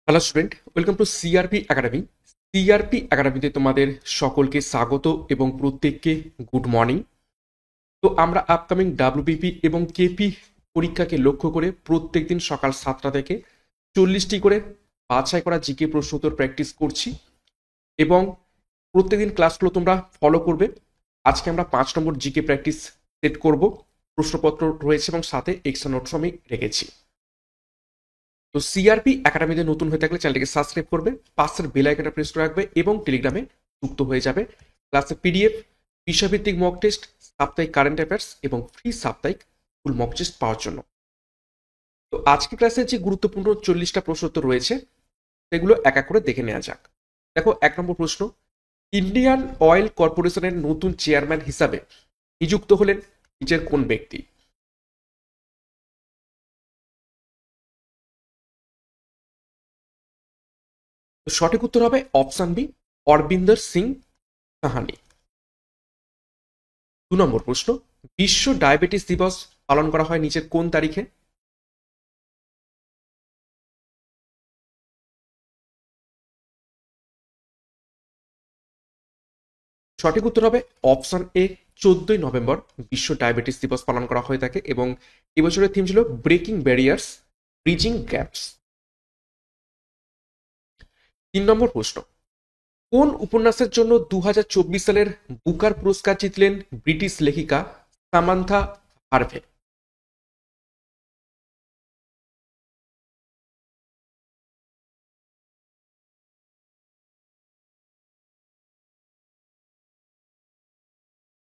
Hello student, welcome to CRP academy. CRP একাডেমিতে তোমাদের সকলকে স্বাগত এবং প্রত্যেককে গুড মর্নিং। তো আমরা আপকামিং ডাব্লিউবিপি এবং কেপি পরীক্ষাকে লক্ষ্য করে প্রত্যেকদিন সকাল 7টা থেকে 40টি করে বাছাই করা জিকে প্রশ্ন উত্তর প্র্যাকটিস করছি এবং প্রত্যেকদিন ক্লাসগুলো তোমরা ফলো করবে। আজকে আমরা 5 নম্বর জিকে প্র্যাকটিস সেট করব। প্রশ্নপত্র রয়েছে এবং সাথে এক্সট্রা নোটস আমি রেখেছি। তো সিআরপি একাডেমিতে নতুন হয়ে থাকলে চ্যানেলটিকে সাবস্ক্রাইব করবে, পাশের বেল আইকনটা প্রেস করে রাখবে এবং টেলিগ্রামে যুক্ত হয়ে যাবে। ক্লাসে পিডিএফ, বিষয়ভিত্তিক মক টেস্ট, সাপ্তাহিক কারেন্ট অ্যাফেয়ার্স এবং ফ্রি সাপ্তাহিক ফুল মক টেস্ট পাওয়ার জন্য। তো আজকে ক্লাসে যে গুরুত্বপূর্ণ 40টা প্রশ্ন উত্তর রয়েছে সেগুলো এক এক করে দেখে নেওয়া যাক। দেখো, 1 নম্বর প্রশ্ন, ইন্ডিয়ান অয়েল কর্পোরেশনের নতুন চেয়ারম্যান হিসাবে নিযুক্ত হলেন নিচের কোন ব্যক্তি? তো সঠিক উত্তর হবে অপশন বি, অরবিন্দর সিং সাহানি। 2 নম্বর প্রশ্ন, বিশ্ব ডায়াবেটিস দিবস পালন করা হয় নিচের কোন তারিখে? সঠিক উত্তর হবে অপশন এ, 14ই নভেম্বর বিশ্ব ডায়াবেটিস দিবস পালন করা হয়ে থাকে এবং এবছরের থিম ছিল ব্রেকিং ব্যারিয়ার্স, ব্রিজিং গ্যাপস। 3 নম্বর প্রশ্ন, কোন উপন্যাসের জন্য 2024 সালের বুকার পুরস্কার জিতলেন ব্রিটিশ লেখিকা সামান্থা হার্ভে?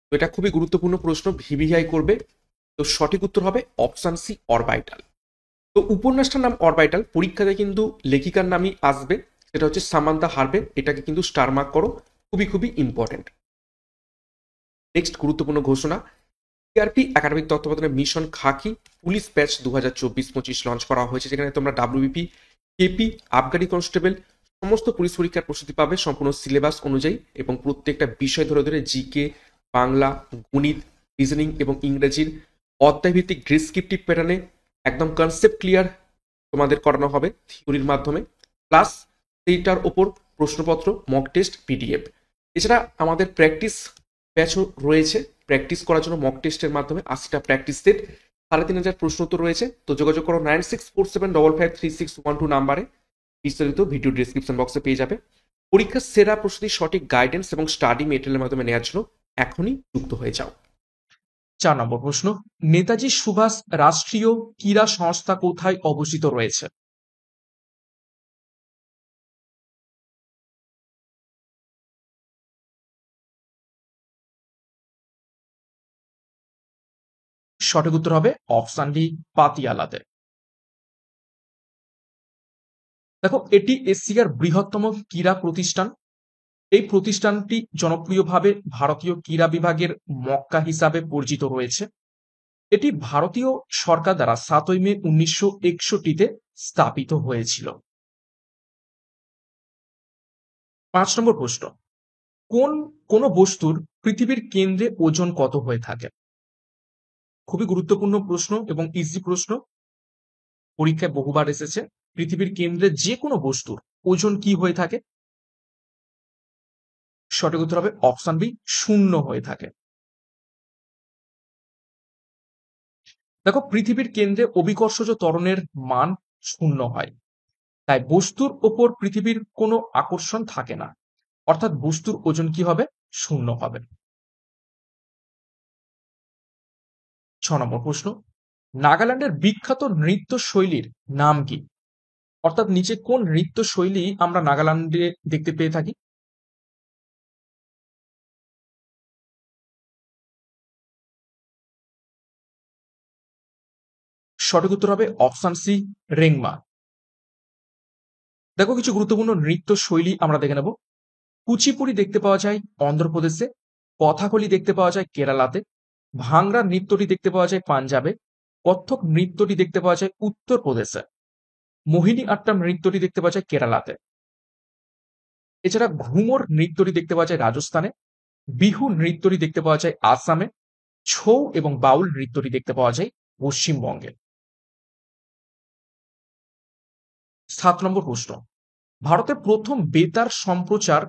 তো এটা খুবই গুরুত্বপূর্ণ প্রশ্ন, ভিভিআই করবে। তো সঠিক উত্তর হবে অপশন সি, অরবাইটাল। তো উপন্যাসটার নাম অরবাইটাল, পরীক্ষাতে কিন্তু লেখিকার নামই আসবে, সেটা হচ্ছে সামান্থা হার্ভে। এটাকে কিন্তু স্টার মার্ক করো, খুবই খুবই ইম্পর্টেন্ট। নেক্সট গুরুত্বপূর্ণ ঘোষণা, সিআরপি একাডেমিক তত্ত্বাবধানে মিশন খাকি পুলিশ ব্যাচ 2024-25 লঞ্চ করা হয়েছে, যেখানে তোমরা ডাব্লিউবিপি, কেপি, আবগারি কনস্টেবল সমস্ত পুলিশ পরীক্ষার প্রস্তুতি পাবে সম্পূর্ণ সিলেবাস অনুযায়ী এবং প্রত্যেকটা বিষয় ধরে ধরে জিকে, বাংলা, গণিত, রিজনিং এবং ইংরেজির অধ্যায়ভিত্তিক ডেসক্রিপটিভ প্যাটার্নে একদম কনসেপ্ট ক্লিয়ার তোমাদের করানো হবে থিওরির মাধ্যমে, প্লাস সেইটার ওপর প্রশ্নপত্র, মক টেস্ট, পিডিএফ। এছাড়া আমাদের প্র্যাকটিস ব্যাচও রয়েছে, প্র্যাকটিস করার জন্য মক টেস্টের মাধ্যমে 80টা প্র্যাকটিস সেট, 3500 প্রশ্ন উত্তর রয়েছে। তো যোগাযোগ করো 9647553612 নাম্বারে, বিস্তারিত ভিডিও ডিসক্রিপশন বক্সে পেয়ে যাবে। পরীক্ষার সেরা প্রস্তুতির সঠিক গাইডেন্স এবং স্টাডি মেটেরিয়ালের মাধ্যমে নেওয়ার জন্য এখনই যুক্ত হয়ে যাও। 4 নম্বর প্রশ্ন, নেতাজি সুভাষ রাষ্ট্রীয় ক্রীড়া সংস্থা কোথায় অবস্থিত রয়েছে? সঠিক উত্তর হবে অপশন ডি, পাতিয়ালাতে। দেখো, এটি এশিয়ার বৃহত্তম ক্রীড়া প্রতিষ্ঠান। এই প্রতিষ্ঠানটি জনপ্রিয়ভাবে ভারতীয় ক্রীড়া বিভাগের মক্কা হিসাবে পরিচিত রয়েছে। এটি ভারতীয় সরকার দ্বারা 7ই মে 1961-তে স্থাপিত হয়েছিল। 5 নম্বর প্রশ্ন, কোন কোন বস্তুর পৃথিবীর কেন্দ্রে ওজন কত হয়ে থাকে? খুবই গুরুত্বপূর্ণ প্রশ্ন এবং ইজি প্রশ্ন, পরীক্ষায় বহুবার এসেছে। পৃথিবীর কেন্দ্রে যে কোনো বস্তুর ওজন কি হয়ে থাকে? সঠিক উত্তর হবে অপশন বি, 0 হয়ে থাকে। দেখো, পৃথিবীর কেন্দ্রে অভিকর্ষজ ত্বরণের মান 0 হয়, তাই বস্তুর ওপর পৃথিবীর কোনো আকর্ষণ থাকে না, অর্থাৎ বস্তুর ওজন কি হবে? 0 হবে। 6 নম্বর প্রশ্ন, নাগাল্যান্ডের বিখ্যাত নৃত্য শৈলীর নাম কি? অর্থাৎ নিচে কোন নৃত্য শৈলী আমরা নাগাল্যান্ডে দেখতে পেয়ে থাকি? সঠিক উত্তর হবে অপশন সি, রেংমা। দেখো, কিছু গুরুত্বপূর্ণ নৃত্য শৈলী আমরা দেখে নেব। কুচিপুড়ি দেখতে পাওয়া যায় অন্ধ্রপ্রদেশে, কথাকলি দেখতে পাওয়া যায় কেরালাতে, ভাংড়া নৃত্যটি দেখতে পাওয়া যায় পাঞ্জাবে, কত্থক নৃত্যটি দেখতে পাওয়া যায় উত্তরপ্রদেশে, মোহিনী আট্টাম নৃত্যটি দেখতে পাওয়া যায় কেরালাতে। এছাড়া ঘুমর নৃত্যটি দেখতে পাওয়া যায় রাজস্থানে, বিহু নৃত্যটি দেখতে পাওয়া যায় আসামে, ছৌ এবং বাউল নৃত্যটি দেখতে পাওয়া যায় পশ্চিমবঙ্গে। 7 নম্বর প্রশ্ন, ভারতে প্রথম বেতার সম্প্রচার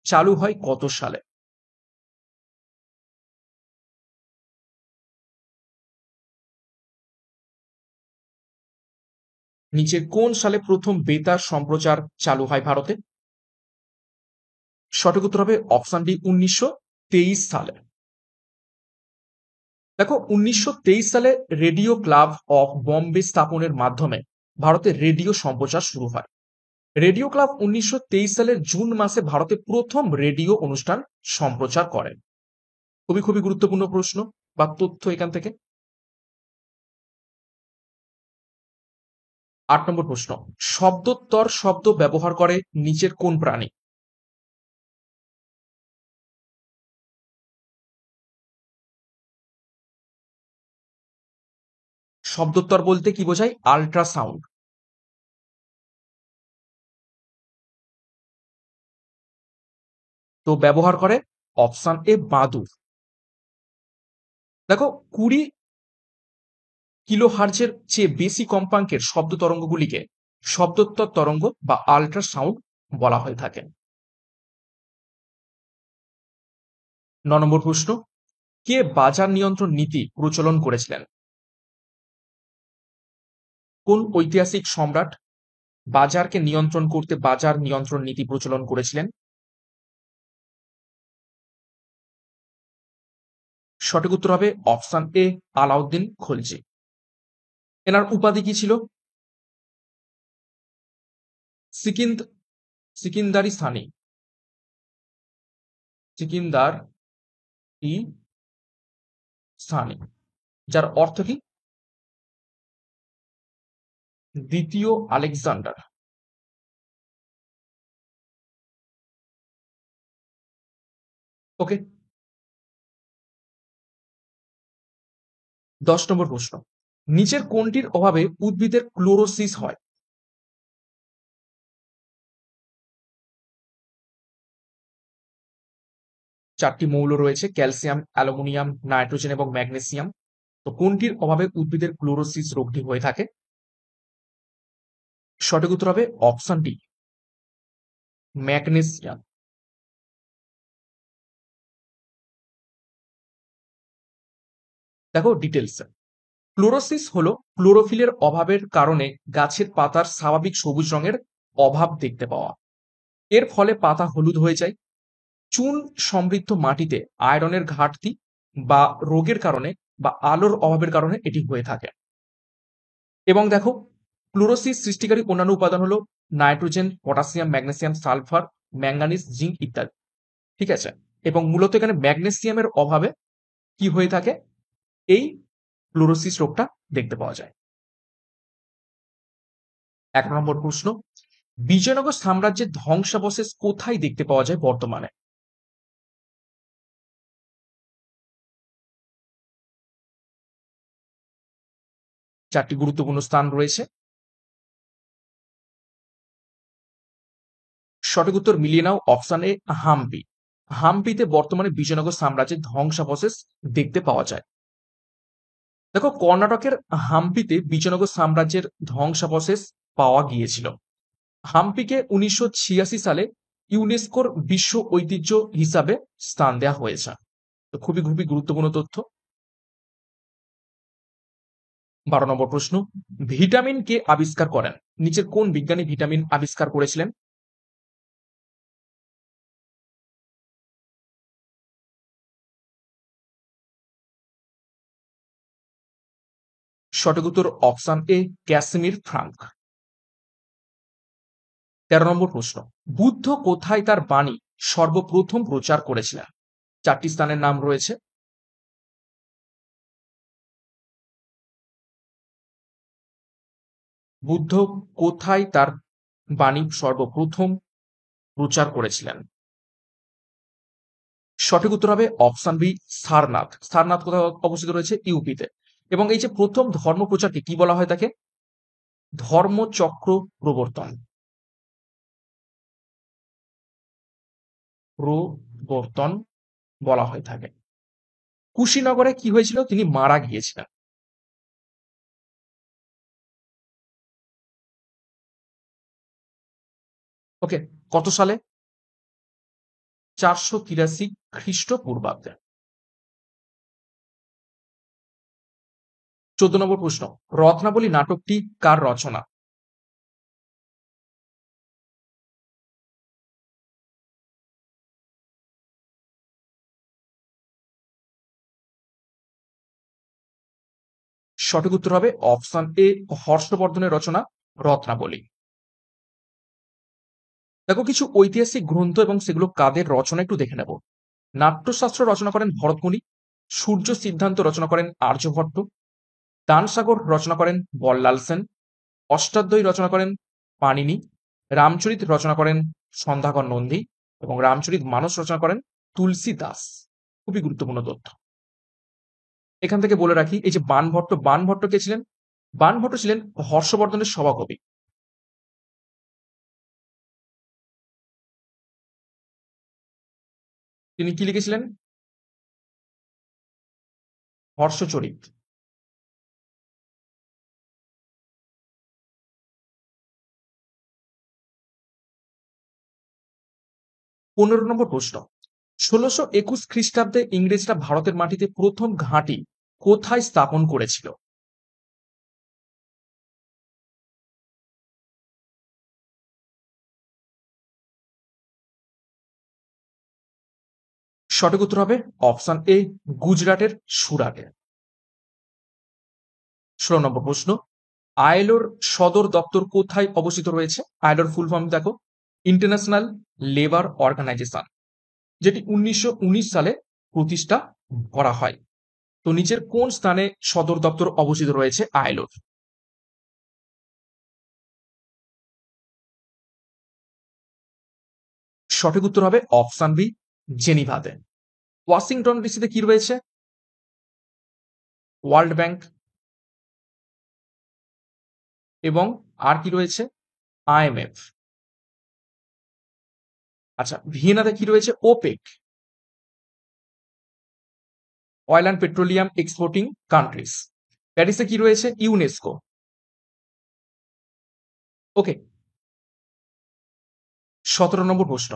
চালু হয় কত সালে? নিচে কোন সালে প্রথম বেতার সম্প্রচার চালু হয় ভারতে? সঠিক উত্তর হবে অপশন ডি, 1923 সালে। দেখো, 1923 সালে রেডিও ক্লাব অফ বম্বে স্থাপনের মাধ্যমে ভারতে রেডিও সম্প্রচার শুরু হয়। রেডিও ক্লাব 1923 সালের জুন মাসে ভারতে প্রথম রেডিও অনুষ্ঠান সম্প্রচার করেন। খুবই খুবই গুরুত্বপূর্ণ প্রশ্ন বা তথ্য এখান থেকে। 8 নম্বর প্রশ্ন, শব্দোত্তর শব্দ ব্যবহার করে নিচের কোন প্রাণী? শব্দোত্তর বলতে কি বোঝায়? আল্ট্রাসাউন্ড। তো ব্যবহার করে অপশন এ, বাদুড়। দেখো, 20 কিলোহার্টজের চেয়ে বেশি কম্পাঙ্কের শব্দ তরঙ্গগুলিকে শব্দোত্তর তরঙ্গ বা আল্ট্রাসাউন্ড বলা হয়ে থাকে। 9 নম্বর প্রশ্ন, কে বাজার নিয়ন্ত্রণ নীতি প্রচলন করেছিলেন? কোন ঐতিহাসিক সম্রাট বাজারকে নিয়ন্ত্রণ করতে বাজার নিয়ন্ত্রণ নীতি প্রচলন করেছিলেন? সঠিক উত্তর হবে অপশন এ, আলাউদ্দিন খলজি। এনার উপাধি কি ছিল? সিকিন্দ সিকিন্দারি স্থানী, সিকিন্দার ই স্থানী, যার অর্থ কি? দ্বিতীয় আলেকজান্ডার। ওকে। 10 নম্বর প্রশ্ন, নিচের কোনটির অভাবে উদ্ভিদের ক্লোরোসিস হয়? চারটি মৌল রয়েছে, ক্যালসিয়াম, অ্যালুমিনিয়াম, নাইট্রোজেন এবং ম্যাগনেসিয়াম। তো কোনটির অভাবে উদ্ভিদের ক্লোরোসিস রোগটি হয়ে থাকে? সঠিক উত্তর হবে অপশন ডি, ম্যাগনেসিয়াম। দেখো ডিটেলস, ক্লোরোসিস হলো ক্লোরোফিলের অভাবের কারণে গাছের পাতার স্বাভাবিক সবুজ রঙের অভাব দেখতে পাওয়া। এর ফলে পাতা হলুদ হয়ে যায়। চুন সমৃদ্ধ মাটিতে আয়রনের ঘাটতি বা রোগের কারণে বা আলোর অভাবের কারণে এটি হয়ে থাকে। এবং দেখো, ক্লোরোসিস সৃষ্টিকারী অন্যান্য উপাদান হলো nitrogen, potassium, magnesium, sulphur, manganese, zinc ইত্যাদি। ঠিক আছে? এবং মূলত এখানে ম্যাগনেসিয়ামের অভাবে কি হয়ে থাকে? এই ক্লোরোসিস রোগটা দেখতে পাওয়া যায়। 1 নম্বর প্রশ্ন, বিজয়নগর সাম্রাজ্যের ধ্বংসাবশেষ কোথায় দেখতে পাওয়া যায় বর্তমানে? চারটি গুরুত্বপূর্ণ স্থান রয়েছে। সঠিক উত্তর মিলিয়ে নাও, অপশন এ, হাম্পি। হাম্পিতে বর্তমানে বিজয়নগর সাম্রাজ্যের ধ্বংসাবশেষ দেখতে পাওয়া যায়। দেখো, কর্ণাটকের হাম্পিতে বিজয়নগর সাম্রাজ্যের ধ্বংসাবশেষ পাওয়া গিয়েছিল। হাম্পিকে 1986 সালে ইউনেস্কোর বিশ্ব ঐতিহ্য হিসাবে স্থান দেওয়া হয়েছে। তো খুবই খুবই গুরুত্বপূর্ণ তথ্য। 12 নম্বর প্রশ্ন, ভিটামিন কে আবিষ্কার করেন? নিচের কোন বিজ্ঞানী ভিটামিন আবিষ্কার করেছিলেন? সঠিক উত্তর অপশন এ, ক্যাসিমির ফ্রাঙ্ক। 13 নম্বর প্রশ্ন, বুদ্ধ কোথায় তার বাণী সর্বপ্রথম প্রচার করেছিলেন? চারটি স্থানের নাম রয়েছে। বুদ্ধ কোথায় তার বাণী সর্বপ্রথম প্রচার করেছিলেন? সঠিক উত্তর হবে অপশন বি, সারনাথ। সারনাথ কোথায় অবস্থিত রয়েছে? ইউপিতে। এবং এই যে প্রথম ধর্ম প্রচারকে কি বলা হয়? তাকে ধর্মচক্র প্রবর্তন প্রবর্তন বলা হয়ে থাকে। কুশীনগরে কি হয়েছিল? তিনি মারা গিয়েছিলেন। ওকে, কত সালে? 483 খ্রিস্টপূর্বাব্দে। 14 নম্বর প্রশ্ন, রত্নাবলী নাটকটি কার রচনা? সঠিক উত্তর হবে অপশন এ, হর্ষবর্ধনের রচনা রত্নাবলী। দেখো কিছু ঐতিহাসিক গ্রন্থ এবং সেগুলো কাদের রচনা একটু দেখে নেব। নাট্যশাস্ত্র রচনা করেন ভরতমুনি, সূর্য সিদ্ধান্ত রচনা করেন আর্যভট্ট, দানসাগর রচনা করেন বল্লাল সেন, অষ্টাধ্যায়ী রচনা করেন পাণিনি, রামচরিত রচনা করেন সন্ধ্যাকর নন্দী এবং রামচরিত মানস রচনা করেন তুলসী দাস। খুবই গুরুত্বপূর্ণ তথ্য। এখান থেকে বলে রাখি, এই যে বাণভট্ট, বাণভট্ট কে ছিলেন? বাণভট্ট ছিলেন হর্ষবর্ধনের সভাকবি। তিনি কি লিখেছিলেন? হর্ষচরিত। 15 নম্বর প্রশ্ন, 1621 খ্রিস্টাব্দে ইংরেজরা ভারতের মাটিতে প্রথম ঘাঁটি কোথায় স্থাপন করেছিল? সঠিক উত্তর হবে অপশন এ, গুজরাটের সুরাটে। 16 নম্বর প্রশ্ন, আইএলওর সদর দপ্তর কোথায় অবস্থিত রয়েছে? আইএলওর ফুল ফর্ম দেখো, ইন্টারন্যাশনাল লেবার অর্গানাইজেশন, যেটি 1919 সালে প্রতিষ্ঠা করা হয়। তো নিচের কোন স্থানে সদর দপ্তর অবস্থিত রয়েছে আইএলওর? সঠিক উত্তর হবে অপশন বি, জেনিভাতে। ওয়াশিংটন ডিসিতে কি রয়েছে? World bank. এবং আর কি রয়েছে? আইএমএফ। আচ্ছা, ভিয়েনাতে কি রয়েছে? OPEC, oil and petroleum exporting countries. প্যারিসে কি রয়েছে? ইউনেস্কো। ওকে, 17 নম্বর প্রশ্ন,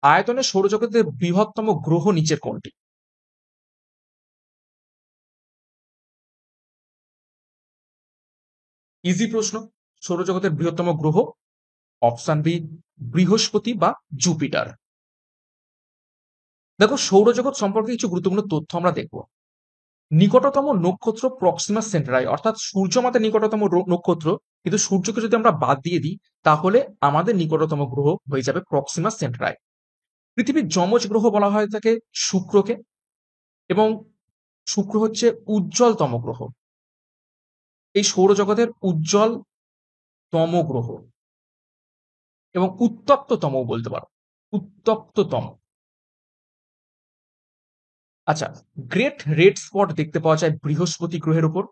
আয়তনে সৌরজগতের বৃহত্তম গ্রহ নিচের কোনটি? ইজি প্রশ্ন। সৌরজগতের বৃহত্তম গ্রহ অপশন বি, বৃহস্পতি বা জুপিটার। দেখো সৌরজগৎ সম্পর্কে কিছু গুরুত্বপূর্ণ তথ্য আমরা দেখব। নিকটতম নক্ষত্র প্রক্সিমা সেন্টারাই, অর্থাৎ সূর্য আমাদের নিকটতম নক্ষত্র, কিন্তু সূর্যকে যদি আমরা বাদ দিয়ে দিই তাহলে আমাদের নিকটতম গ্রহ হয়ে যাবে প্রক্সিমা সেন্টারাই। পৃথিবীর যমজ গ্রহ বলা হয় থাকে শুক্রকে, এবং শুক্র হচ্ছে উজ্জ্বলতম গ্রহ, এই সৌরজগতের উজ্জ্বলতম গ্রহ এবং উত্তপ্ততম বলতে পারো, উত্তপ্ততম। আচ্ছা, গ্রেট রেড স্পট দেখতে পাওয়া যায় বৃহস্পতি গ্রহের উপর।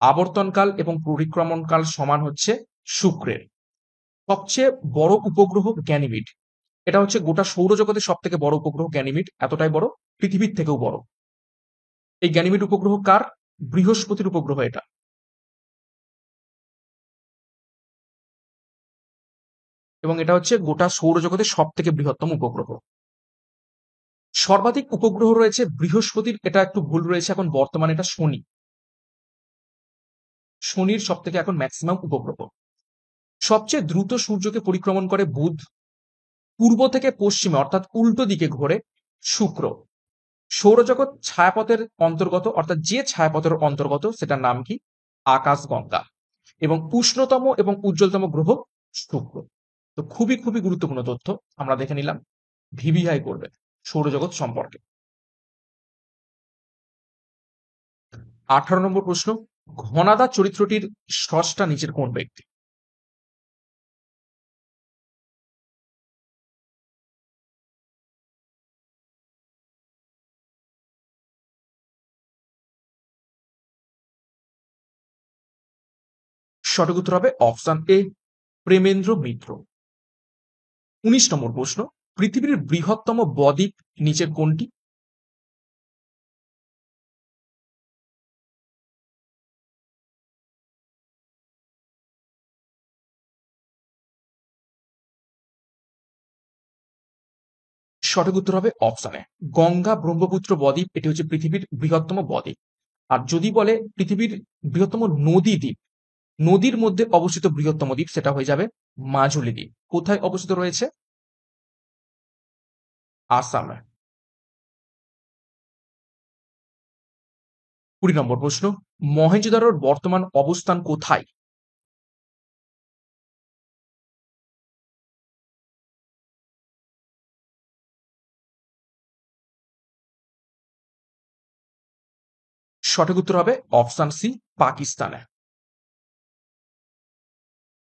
আবর্তনকাল এবং পরিক্রমণকাল সমান হচ্ছে শুক্রের। সবচেয়ে বড় উপগ্রহ গ্যানিমিড, এটা হচ্ছে গোটা সৌরজগতের সব থেকে বড় উপগ্রহ গ্যানিমিড, এতটাই বড়, পৃথিবীর থেকেও বড়। এই গ্যানিমিড উপগ্রহ কার? বৃহস্পতির উপগ্রহ এটা। এবং এটা হচ্ছে গোটা সৌরজগতের সব থেকে বৃহত্তম উপগ্রহ। সর্বাধিক উপগ্রহ রয়েছে বৃহস্পতির, এটা একটু ভুল রয়েছে, এখন বর্তমানে এটা শনি। শনির সব থেকে এখন ম্যাক্সিমাম উপগ্রহ। সবচেয়ে দ্রুত সূর্যকে পরিক্রমণ করে বুধ। পূর্ব থেকে পশ্চিমে অর্থাৎ উল্টো দিকে ঘোরে শুক্র। সৌরজগৎ ছায়াপথের অন্তর্গত, অর্থাৎ যে ছায়াপথের অন্তর্গত সেটার নাম কি? আকাশগঙ্গা। এবং উষ্ণতম এবং উজ্জ্বলতম গ্রহ শুক্র। তো খুবই খুবই গুরুত্বপূর্ণ তথ্য আমরা দেখে নিলাম, ভিভিআই করবে সৌরজগৎ সম্পর্কে। 18 নম্বর প্রশ্ন, ঘনাদা চরিত্রটির স্রষ্টা নিচের কোন ব্যক্তি? সঠিক উত্তর হবে অপশন এ, প্রেমেন্দ্র মিত্র। 19 নম্বর প্রশ্ন, পৃথিবীর বৃহত্তম বদ্বীপ নিচের কোনটি? সঠিক উত্তর হবে অপশানে গঙ্গা ব্রহ্মপুত্র বদ্বীপ, এটি হচ্ছে পৃথিবীর বৃহত্তম বদ্বীপ। আর যদি বলে পৃথিবীর বৃহত্তম নদী দ্বীপ, নদীর মধ্যে অবস্থিত বৃহত্তম দ্বীপ, সেটা হয়ে যাবে মাজুলি দ্বীপ। কোথায় অবস্থিত রয়েছে? আসামে। 20 নম্বর প্রশ্ন, মহেঞ্জোদারোর বর্তমান অবস্থান কোথায়? সঠিক উত্তর হবে অপশন সি, পাকিস্তানে।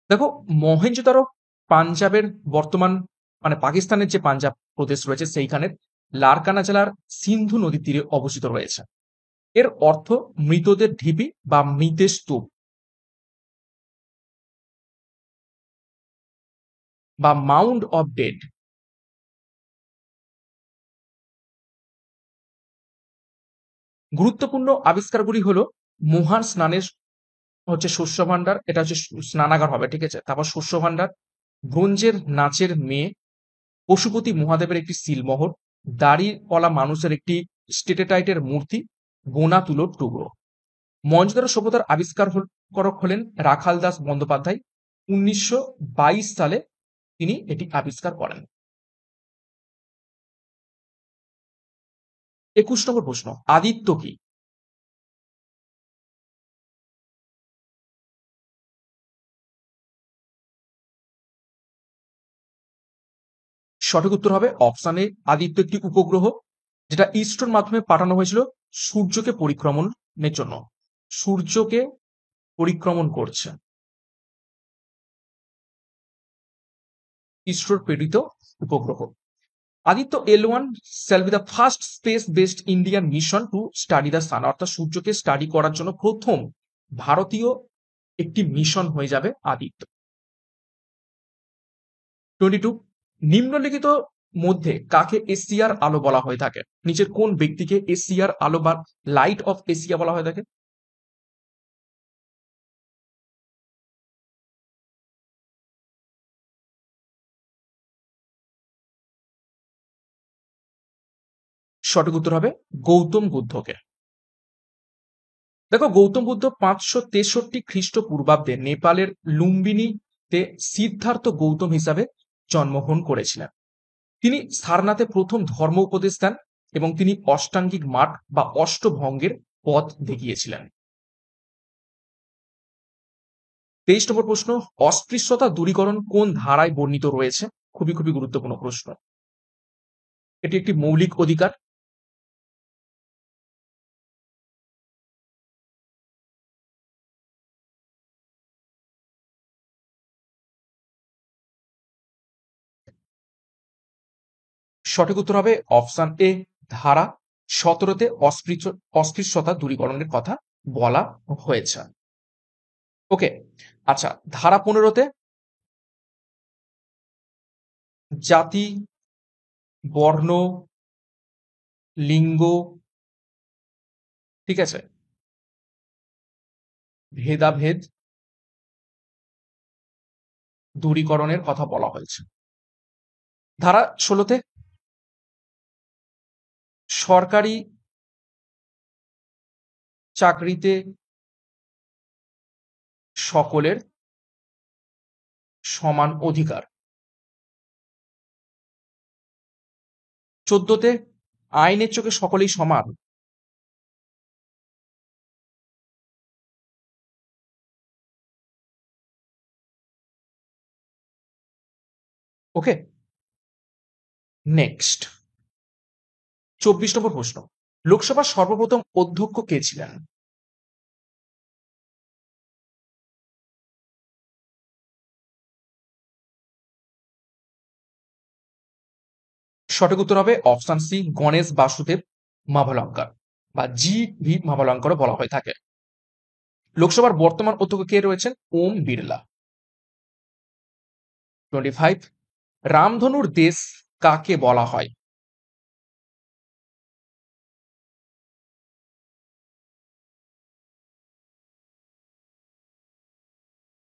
দেখো, মহেঞ্জোদারো পাঞ্জাবের বর্তমান, মানে পাকিস্তানের যে পাঞ্জাব প্রদেশ রয়েছে সেইখানের লারকানা জেলার সিন্ধু নদীর তীরে অবস্থিত রয়েছে। এর অর্থ মৃতদের ঢিবি বা মৃতের স্তূপ বা মাউন্ড অফ ডেড। গুরুত্বপূর্ণ আবিষ্কারগুলি হলো মহান স্নানের হচ্ছে শস্য ভান্ডার, এটা হচ্ছে স্নানাগার হবে, ঠিক আছে। তারপর শস্য ভান্ডার, ব্রোঞ্জের নাচের মেয়ে, পশুপতি মহাদেবের একটি সিলমোহর, দাড়িওয়ালা মানুষের একটি স্টেটেটাইটের মূর্তি, বোনা তুলোর টুকরো। মহেঞ্জোদারো সভ্যতার আবিষ্কারক হলেন রাখাল দাস বন্দ্যোপাধ্যায়। 1922 সালে তিনি এটি আবিষ্কার করেন। 21 নম্বর প্রশ্ন, আদিত্য কি? সঠিক উত্তর হবে অপশন এ, আদিত্য একটি উপগ্রহ যেটা ইসরোর মাধ্যমে পাঠানো হয়েছিল সূর্যকে পরিক্রমণের জন্য। সূর্যকে পরিক্রমণ করছে ইসরোর প্রেরিত উপগ্রহ। Aditya L1 shall be the first space-based Indian mission to study the sun, অর্থাৎ সূর্যকে স্টাডি করার জন্য প্রথম ভারতীয় একটি মিশন হয়ে যাবে আদিত্য। 22, নিম্নলিখিত মধ্যে কাকে এশিয়ার আলো বলা হয়ে থাকে? নিচের কোন ব্যক্তিকে এশিয়ার আলো বা লাইট অফ এশিয়া বলা হয়ে থাকে? সঠিক উত্তর হবে গৌতম বুদ্ধকে। দেখো, গৌতম বুদ্ধ 563 খ্রিস্টপূর্বাব্দে নেপালের লুম্বিনীতে সিদ্ধার্থ গৌতম হিসাবে জন্মগ্রহণ করেছিলেন। তিনি সারনাথে প্রথম ধর্ম উপদেশ দেন এবং তিনি অষ্টাঙ্গিক মার্গ বা অষ্টভঙ্গের পথ দেখিয়েছিলেন। 23 নম্বর প্রশ্ন, অস্পৃশ্যতা দূরীকরণ কোন ধারায় বর্ণিত রয়েছে? খুবই খুবই গুরুত্বপূর্ণ প্রশ্ন। এটি একটি মৌলিক অধিকার। সঠিক উত্তর হবে অপশন এ, ধারা 17-তে অস্পৃশ্যতা দূরীকরণের কথা বলা হয়েছে। ওকে, আচ্ছা, ধারা 15-তে জাতি, বর্ণ, লিঙ্গ, ঠিক আছে, ভেদাভেদ দূরীকরণের কথা বলা হয়েছে। ধারা 16-তে সরকারি চাকরিতে সকলের সমান অধিকার। 14-তে আইনের চোখে সকলেই সমান। ওকে, নেক্সট 24 নম্বর প্রশ্ন, লোকসভার সর্বপ্রথম অধ্যক্ষ কে ছিলেন? সঠিক উত্তর হবে অপশন সি, গণেশ বাসুদেব মাভলঙ্কর বা জি ভি মাভলঙ্করও বলা হয়ে থাকে। লোকসভার বর্তমান অধ্যক্ষ কে রয়েছেন? ওম বিড়লা। 25, রামধনুর দেশ কাকে বলা হয়?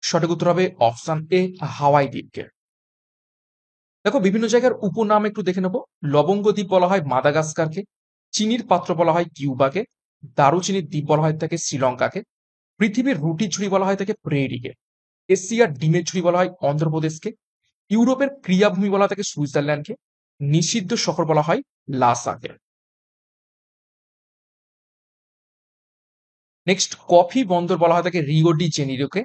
সঠিক উত্তর হবে অপশন এ, হাওয়াই দ্বীপকে। দেখো বিভিন্ন জায়গার উপনাম একটু দেখে নেব। লবঙ্গ দ্বীপ বলা হয় মাদাগাস্কারকে, চিনির পাত্র বলা হয় কিউবাকে, দারুচিনির দ্বীপ বলা হয় থাকে শ্রীলঙ্কাকে, পৃথিবীর রুটির ঝুড়ি বলা হয় থাকে প্রেরিকে, এশিয়ার ডিমের ঝুড়ি বলা হয় অন্ধ্রপ্রদেশকে, ইউরোপের ক্রিয়াভূমি বলা থাকে সুইজারল্যান্ডকে, নিষিদ্ধ শহর বলা হয় লাসাকে। নেক্সট কফি বন্দর বলা হয় থাকে রিও ডি জেনিরোকে,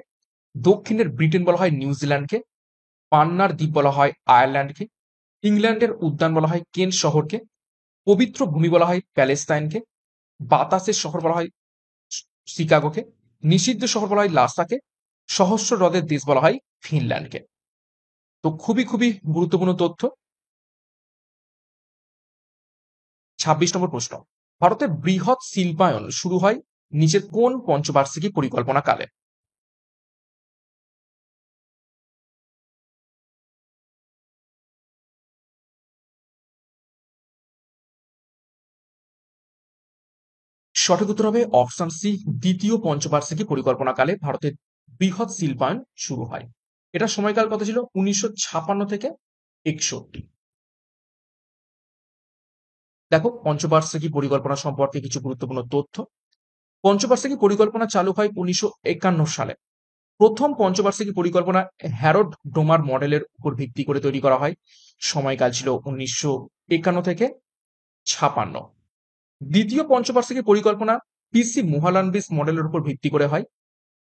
দক্ষিণের ব্রিটেন বলা হয় নিউজিল্যান্ডকে, পান্নার দ্বীপ বলা হয় আয়ারল্যান্ডকে, ইংল্যান্ডের উদ্যান বলা হয় কেন্ট শহরকে, পবিত্র ভূমি বলা হয় প্যালেস্তাইনকে, বাতাসের শহর বলা হয় শিকাগোকে, নিষিদ্ধ শহর বলা হয় লাসাকে, সহস্র হ্রদের দেশ বলা হয় ফিনল্যান্ডকে। তো খুবই খুবই গুরুত্বপূর্ণ তথ্য। ২৬ নম্বর প্রশ্ন, ভারতের বৃহৎ শিল্পায়ন শুরু হয় নিচের কোন পঞ্চবার্ষিকী পরিকল্পনা কালে? সঠিক উত্তর হবে অপশন সি, দ্বিতীয় পঞ্চবার্ষিকী পরিকল্পনাকালে ভারতের বৃহৎ শিল্পায়ন শুরু হয়। এটা সময়কাল কত ছিল? ১৯৫৬ থেকে ৬১। দেখো পঞ্চবার্ষিকী পরিকল্পনা সম্পর্কে কিছু গুরুত্বপূর্ণ তথ্য। পঞ্চবার্ষিকী পরিকল্পনা চালু হয় ১৯৫১ সালে। প্রথম পঞ্চবার্ষিকী পরিকল্পনা হ্যারড ডোমার মডেলের উপর ভিত্তি করে তৈরি করা হয়। সময়কাল ছিল ১৯৫১ থেকে ৫৬। দ্বিতীয় পঞ্চবার্ষিকী পরিকল্পনা পিসি মুহালানবিস মডেলের উপর ভিত্তি করে হয়।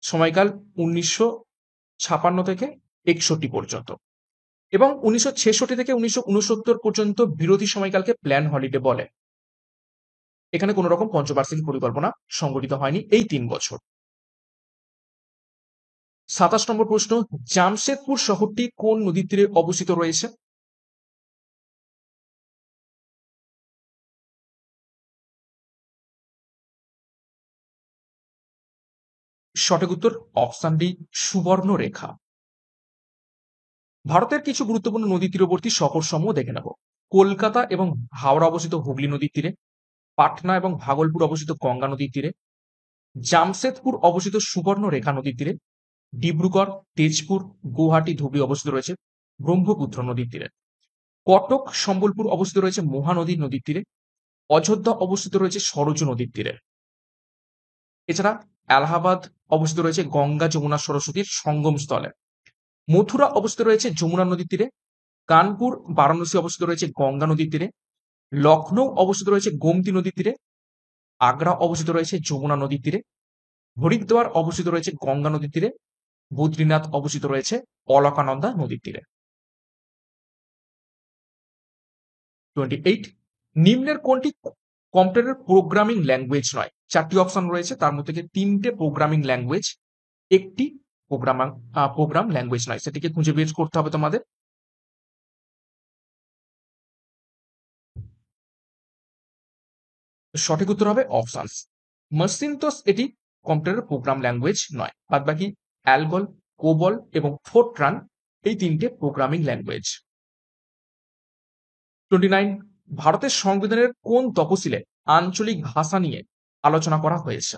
সময়কাল ১৯৫৬ থেকে ৬১ পর্যন্ত, এবং ১৯৬৬ থেকে ১৯৬৯ পর্যন্ত বিরোধী সময়কালকে প্ল্যান হলিডে বলে। এখানে কোনো রকম পঞ্চবার্ষিকী পরিকল্পনা সংগঠিত হয়নি এই ৩ বছর। ২৭ নম্বর প্রশ্ন, জামশেদপুর শহরটি কোন নদীর তীরে অবস্থিত রয়েছে? সঠিক উত্তর অপশন ডি, সুবর্ণরেখা। ভারতের কিছু গুরুত্বপূর্ণ নদী তীরবর্তী শহরসমূহ দেখে নেব। কলকাতা এবং হাওড়া অবস্থিত হুগলি নদীর তীরে, পাটনা এবং ভাগলপুর অবস্থিত গঙ্গা নদীর তীরে, জামশেদপুর অবস্থিত সুবর্ণরেখা নদীর তীরে, ডিব্রুগড়, তেজপুর, গুয়াহাটি, ধুবড়ী অবস্থিত রয়েছে ব্রহ্মপুত্র নদীর তীরে, কটক, সম্বলপুর অবস্থিত রয়েছে মহানদী নদীর তীরে, অযোধ্যা অবস্থিত রয়েছে সরজু নদীর তীরে। এছাড়া এলাহাবাদ অবস্থিত রয়েছে গঙ্গা যমুনা সরস্বতীর সঙ্গম স্থলে, মথুরা অবস্থিত রয়েছে যমুনা নদীর তীরে, কানপুর বারাণসী অবস্থিত রয়েছে গঙ্গা নদীর তীরে, লখনৌ অবস্থিত রয়েছে গোমতী নদীর তীরে, আগ্রা অবস্থিত রয়েছে যমুনা নদীর তীরে, হরিদ্বার অবস্থিত রয়েছে গঙ্গা নদীর তীরে, বদ্রীনাথ অবস্থিত রয়েছে অলকানন্দা নদীর তীরে। 28, নিম্নের কোনটি কম্পিউটারের প্রোগ্রামিং ল্যাঙ্গুয়েজ নয়? 4টি অপশন রয়েছে, তার মধ্যে থেকে 3টে প্রোগ্রামিং ল্যাঙ্গুয়েজ, একটি প্রোগ্রাম ল্যাঙ্গুয়েজ নয়, সেটিকে খুঁজে বের করতে হবে তোমাদের। সঠিক উত্তর হবে অপশনস, মাসিনটোস এটি কম্পিউটারের প্রোগ্রাম ল্যাঙ্গুয়েজ নয়। বাদ বাকি অ্যালগল, কোবল এবং ফোরট্রান এই 3টে প্রোগ্রামিং ল্যাঙ্গুয়েজ। 29, ভারতের সংবিধানের কোন তফসিলে আঞ্চলিক ভাষা নিয়ে আলোচনা করা হয়েছে?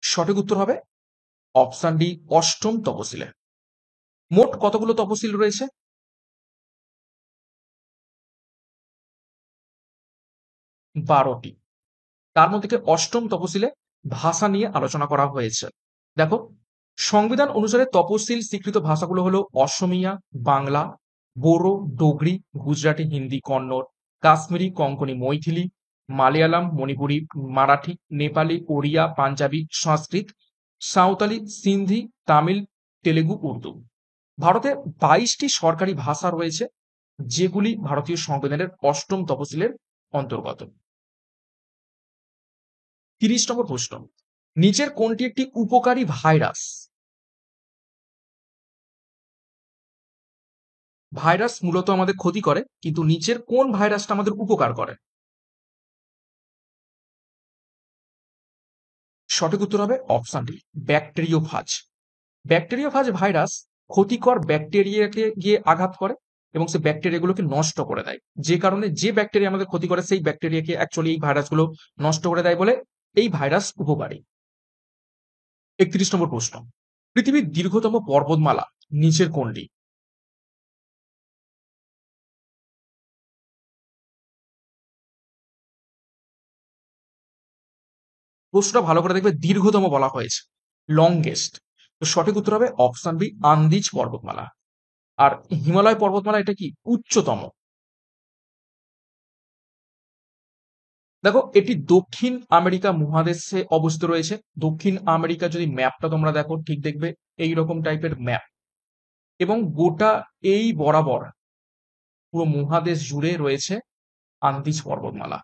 সঠিক উত্তর হবে অপশন ডি, অষ্টম তফসিলে। মোট কতগুলো তফসিল রয়েছে? 12টি। তার মধ্যে থেকে অষ্টম তফসিলে ভাষা নিয়ে আলোচনা করা হয়েছে। দেখো, সংবিধান অনুসারে তফসিল স্বীকৃত ভাষাগুলো হলো অসমিয়া, বাংলা, বোরো, ডোগরি, গুজরাটি, হিন্দি, কন্নড়, কাশ্মীরি, কোঙ্কনি, মৈথিলি, মালয়ালম, মণিপুরি, মারাঠি, নেপালি, ওড়িয়া, পাঞ্জাবি, সংস্কৃত, সাঁওতালি, সিন্ধি, তামিল, তেলেগু, উর্দু। ভারতে 22টি সরকারি ভাষা রয়েছে, যেগুলি ভারতীয় সংবিধানের অষ্টম তফসিলের অন্তর্গত। 30 নম্বর প্রশ্ন, নিচের কোনটি একটি উপকারী ভাইরাস? ভাইরাস মূলত আমাদের ক্ষতি করে, কিন্তু নিচের কোন ভাইরাসটা আমাদের উপকার করে? সঠিক উত্তর হবে option D, bacteriophage. Bacteriophage virus ক্ষতিকর ব্যাকটেরিয়াকে গিয়ে আঘাত করে, এবং সে ব্যাকটেরিয়াগুলোকে নষ্ট করে দেয়, যে কারণে যে ব্যাকটেরিয়া আমাদের ক্ষতি করে সেই ব্যাকটেরিয়াকে অ্যাকচুয়ালি এই ভাইরাসগুলো নষ্ট করে দেয় বলে এই ভাইরাস উপকারী। ৩১ নম্বর প্রশ্ন, পৃথিবীর দীর্ঘতম পর্বতমালা নিচের কোনটি? প্রশ্নটা ভালো করে দেখবে, দীর্ঘতম বলা হয়েছে, লংগেস্ট। তো সঠিক উত্তর হবে অপশন বি, আন্দিজ পর্বতমালা। আর হিমালয় পর্বতমালা এটা কি উচ্চতম? দেখো এটি দক্ষিণ আমেরিকা মহাদেশে অবস্থিত রয়েছে। দক্ষিণ আমেরিকা যদি ম্যাপটা তোমরা দেখো ঠিক দেখবে এইরকম টাইপের ম্যাপ, এবং গোটা এই বরাবর পুরো মহাদেশ জুড়ে রয়েছে আন্দিজ পর্বতমালা।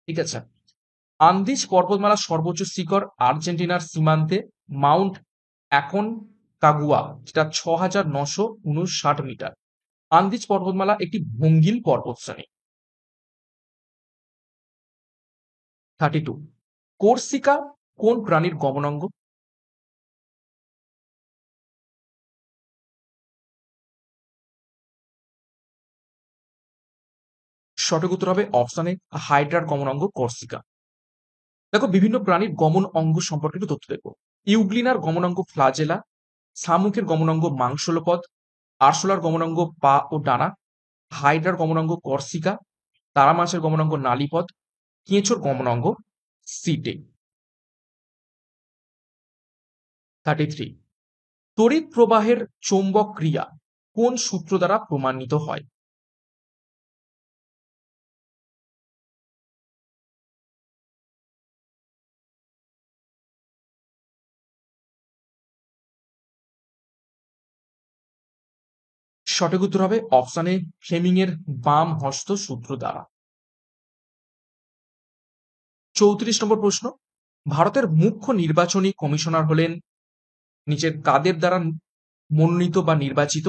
ঠিক আছে, আন্দিজ পর্বতমালার সর্বোচ্চ শিখর আর্জেন্টিনার সীমান্তে মাউন্ট অ্যাকনকাগুয়া, যেটা ৬,৯৫৯ মিটার। আন্দিজ পর্বতমালা একটি ভঙ্গিল পর্বতশ্রেণী। 32, কোর্সিকা কোন প্রাণীর গমনাঙ্গ? সঠিক উত্তর হবে অপশন এ, হাইড্রার গমনাঙ্গ কর্সিকা। দেখো বিভিন্ন প্রাণীর গমন অঙ্গ সম্পর্কে একটু তথ্য দেখো। ইউগ্লিনার গমনাঙ্গ ফ্লাজেলা, শামুকের গমনাঙ্গ মাংসলপদ, আরশোলার গমনাঙ্গ পা ও ডানা, হাইড্রার গমনাঙ্গ কর্সিকা, তারা মাছের গমনাঙ্গ নালীপদ, কেঁচোর গমনাঙ্গ সিটে। 33, তড়িৎ প্রবাহের চৌম্বক ক্রিয়া কোন সূত্র দ্বারা প্রমাণিত হয়? সঠিক উত্তর হবে অপশন এ, ফ্লেমিং এর বাম হস্ত সূত্র দ্বারা। 34 নম্বর প্রশ্ন, ভারতের মুখ্য নির্বাচনী কমিশনার হলেন নিচের কাদের দ্বারা মনোনীত বা নির্বাচিত?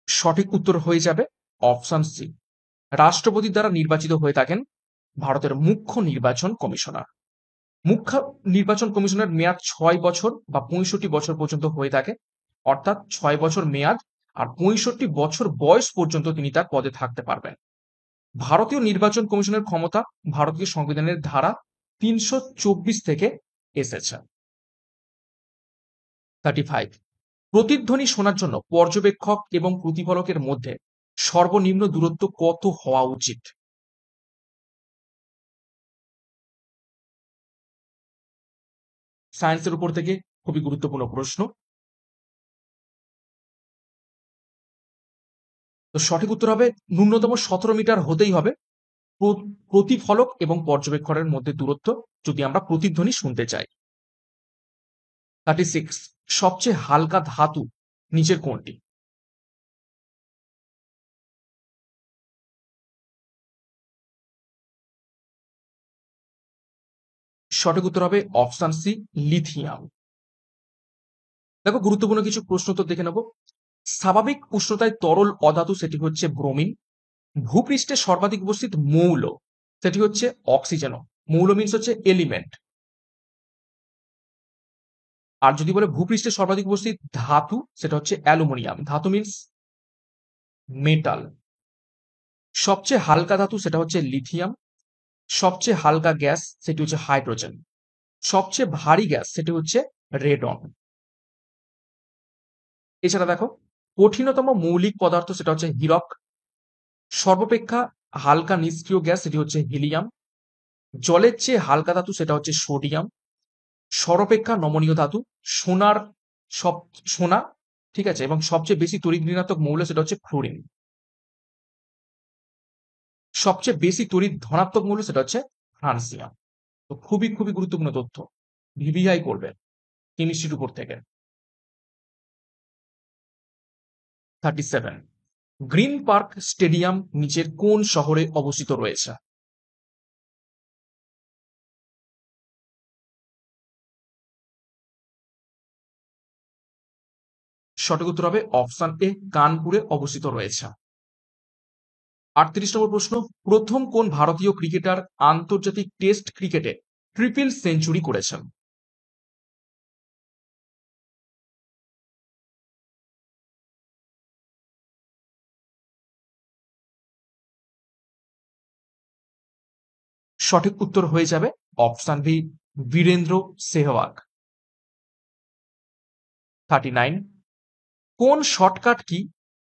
সঠিক উত্তর হয়ে যাবে অপশন সি, রাষ্ট্রপতির দ্বারা নির্বাচিত হয়ে থাকেন ভারতের মুখ্য নির্বাচন কমিশনার। মুখ্য নির্বাচন কমিশনের মেয়াদ 6 বছর বা 65 বছর পর্যন্ত হয়ে থাকে, অর্থাৎ 6 বছর মেয়াদ আর 65 বছর বয়স পর্যন্ত তিনি তার পদে থাকতে পারবেন। ভারতীয় নির্বাচন কমিশনের ক্ষমতা ভারতীয় সংবিধানের ধারা 324 থেকে এসেছে। 35, প্রতিধ্বনি শোনার জন্য পর্যবেক্ষক এবং প্রতিফলকের মধ্যে সর্বনিম্ন দূরত্ব কত হওয়া উচিত? সায়েন্সের উপর থেকে খুবই গুরুত্বপূর্ণ প্রশ্ন। তো সঠিক উত্তর হবে ন্যূনতম 17 মিটার হতেই হবে প্রতিফলক এবং পর্যবেক্ষণের মধ্যে দূরত্ব, যদি আমরা প্রতিধ্বনি শুনতে চাই। 36, সবচেয়ে হালকা ধাতু নিচের কোনটি? সঠিক উত্তর হবে অপশন সি, লিথিয়াম। দেখো গুরুত্বপূর্ণ কিছু প্রশ্ন তো দেখে নেব। স্বাভাবিক উষ্ণতায় তরল অধাতু সেটি হচ্ছে ব্রোমিন। ভূপৃষ্ঠে সর্বাধিক উপস্থিত মৌল সেটি হচ্ছে অক্সিজেন। মৌল মিন্স হচ্ছে এলিমেন্ট। আর যদি বলে ভূপৃষ্ঠে সর্বাধিক উপস্থিত ধাতু সেটা হচ্ছে অ্যালুমিনিয়াম। ধাতু মিন্স মেটাল। সবচেয়ে হালকা ধাতু সেটা হচ্ছে লিথিয়াম। সবচেয়ে হালকা গ্যাস সেটি হচ্ছে হাইড্রোজেন। সবচেয়ে ভারী গ্যাস সেটি হচ্ছে রেডন। এছাড়া দেখো কঠিনতম মৌলিক পদার্থ সেটা হচ্ছে হীরক। সর্বাপেক্ষা হালকা নিষ্ক্রিয় গ্যাস সেটি হচ্ছে হিলিয়াম। জলের চেয়ে হালকা ধাতু সেটা হচ্ছে সোডিয়াম। সর্বাপেক্ষা নমনীয় ধাতু সোনার, সব সোনা, ঠিক আছে, এবং সবচেয়ে বেশি তড়িৎ ঋণাত্মক মৌল সেটা হচ্ছে ফ্লোরিন। সবচেয়ে বেশি তড়িৎ ধনাত্মক মৌল সেটা হচ্ছে ফ্রান্সিয়াম। তো খুবই খুবই গুরুত্বপূর্ণ তথ্য, ভিভিআই করবে কেমিস্ট্রির উপর থেকে। 37, গ্রিন পার্ক স্টেডিয়াম নিচের কোন শহরে অবস্থিত রয়েছে? সঠিক উত্তর হবে অপশন এ, কানপুরে অবস্থিত রয়েছে। 38 নম্বর প্রশ্ন, প্রথম কোন ভারতীয় ক্রিকেটার আন্তর্জাতিক টেস্ট ক্রিকেটে ট্রিপল সেঞ্চুরি করেছেন? সঠিক উত্তর হয়ে যাবে অপশন বি, বীরেন্দ্র সেহবাগ। 39, কোন শর্টকাট কি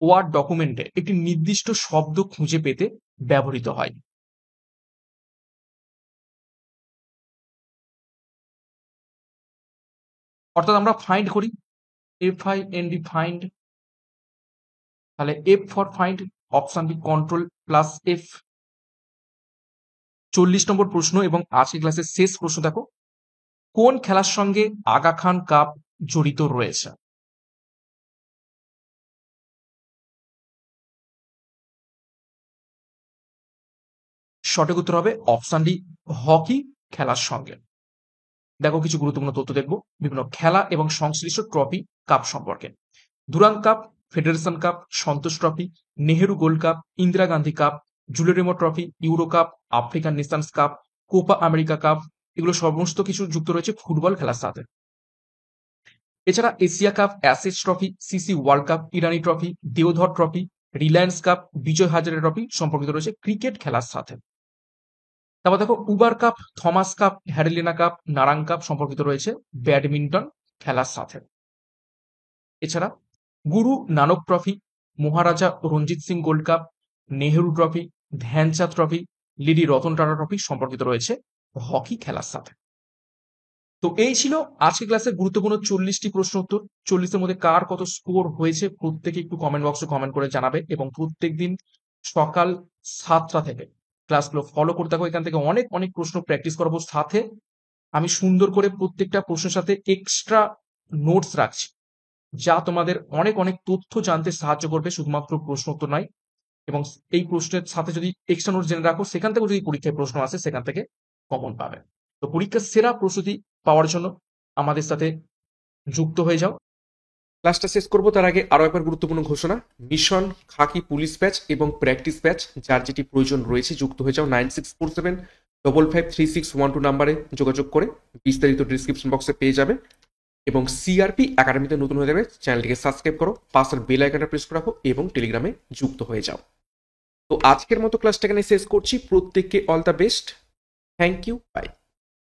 ওয়ার্ড ডকুমেন্টে একটি নির্দিষ্ট শব্দ খুঁজে পেতে ব্যবহৃত হয়? অর্থাৎ আমরা ফাইন্ড করি, FIND, ফাইন্ড, তাহলে F for find, option B control plus F। 40 নম্বর প্রশ্ন এবং আজকে ক্লাসের শেষ প্রশ্ন দেখো, কোন খেলার সঙ্গে আগা খান কাপ জড়িত রয়েছে? সঠিক উত্তর হবে অপশন ডি, হকি খেলার সঙ্গে। দেখো কিছু গুরুত্বপূর্ণ তথ্য দেখবো বিভিন্ন খেলা এবং সংশ্লিষ্ট ট্রফি কাপ সম্পর্কে। Durand cup, federation cup, Santosh trophy, Nehru gold cup, Indira Gandhi cup, Jules Rimet trophy, Euro cup, African nations cup, Copa America cup, এগুলো সমস্ত কিছু যুক্ত রয়েছে ফুটবল খেলার সাথে। এছাড়া Asia cup, Ashes trophy, CC world cup, Irani trophy, Deodhar trophy, Reliance cup, Vijay Hazare trophy সম্পর্কিত রয়েছে ক্রিকেট খেলার সাথে। তারপর দেখো উবার কাপ, থমাস কাপ, হ্যারিলিনা কাপ, নারাং কাপ সম্পর্কিত রয়েছে ব্যাডমিন্টন খেলার সাথে। এছাড়া Guru Nanak trophy, Maharaja Ranjit Singh gold cup, Nehru trophy, Dhyanchand trophy, lady Ratan Tata trophy সম্পর্কিত রয়েছে হকি খেলার সাথে। তো এই ছিল আজকে ক্লাসের গুরুত্বপূর্ণ 40টি প্রশ্ন উত্তর। 40-এর মধ্যে কার কত স্কোর হয়েছে প্রত্যেকে একটু কমেন্ট বক্সে কমেন্ট করে জানাবে এবং প্রত্যেকদিন সকাল 7টা থেকে ক্লাসগুলো ফলো করতে থাকো। এখান থেকে অনেক অনেক প্রশ্ন প্র্যাকটিস করাবো, সাথে আমি সুন্দর করে প্রত্যেকটা প্রশ্নের সাথে এক্সট্রা নোটস রাখছি, যা তোমাদের অনেক অনেক তথ্য জানতে সাহায্য করবে, শুধুমাত্র প্রশ্ন উত্তর নয়। এবং এই প্রশ্নের সাথে যদি এক্সট্রা নোটস জেনে রাখো, সেখান থেকে যদি পরীক্ষায় প্রশ্ন আসে সেখান থেকে কমন পাবে। তো পরীক্ষার সেরা প্রস্তুতি পাওয়ার জন্য আমাদের সাথে যুক্ত হয়ে যাও। ক্লাসটা শেষ করবো তার আগে আরও একবার গুরুত্বপূর্ণ ঘোষণা, মিশন খাকি পুলিশ ব্যাচ এবং প্র্যাকটিস ব্যাচ যার যেটি প্রয়োজন রয়েছে যুক্ত হয়ে যাও 9647553612 নাম্বারে যোগাযোগ করে, বিস্তারিত ডিসক্রিপশন বক্সে পেয়ে যাবে। এবং সিআরপি একাডেমিতে নতুন হয়ে যাবে, চ্যানেলটিকে সাবস্ক্রাইব করো, পাশের বেল আইকনটা প্রেস করে রাখো এবং টেলিগ্রামে যুক্ত হয়ে যাও। তো আজকের মতো ক্লাসটা এখানে শেষ করছি, প্রত্যেককে all the best, thank you, by.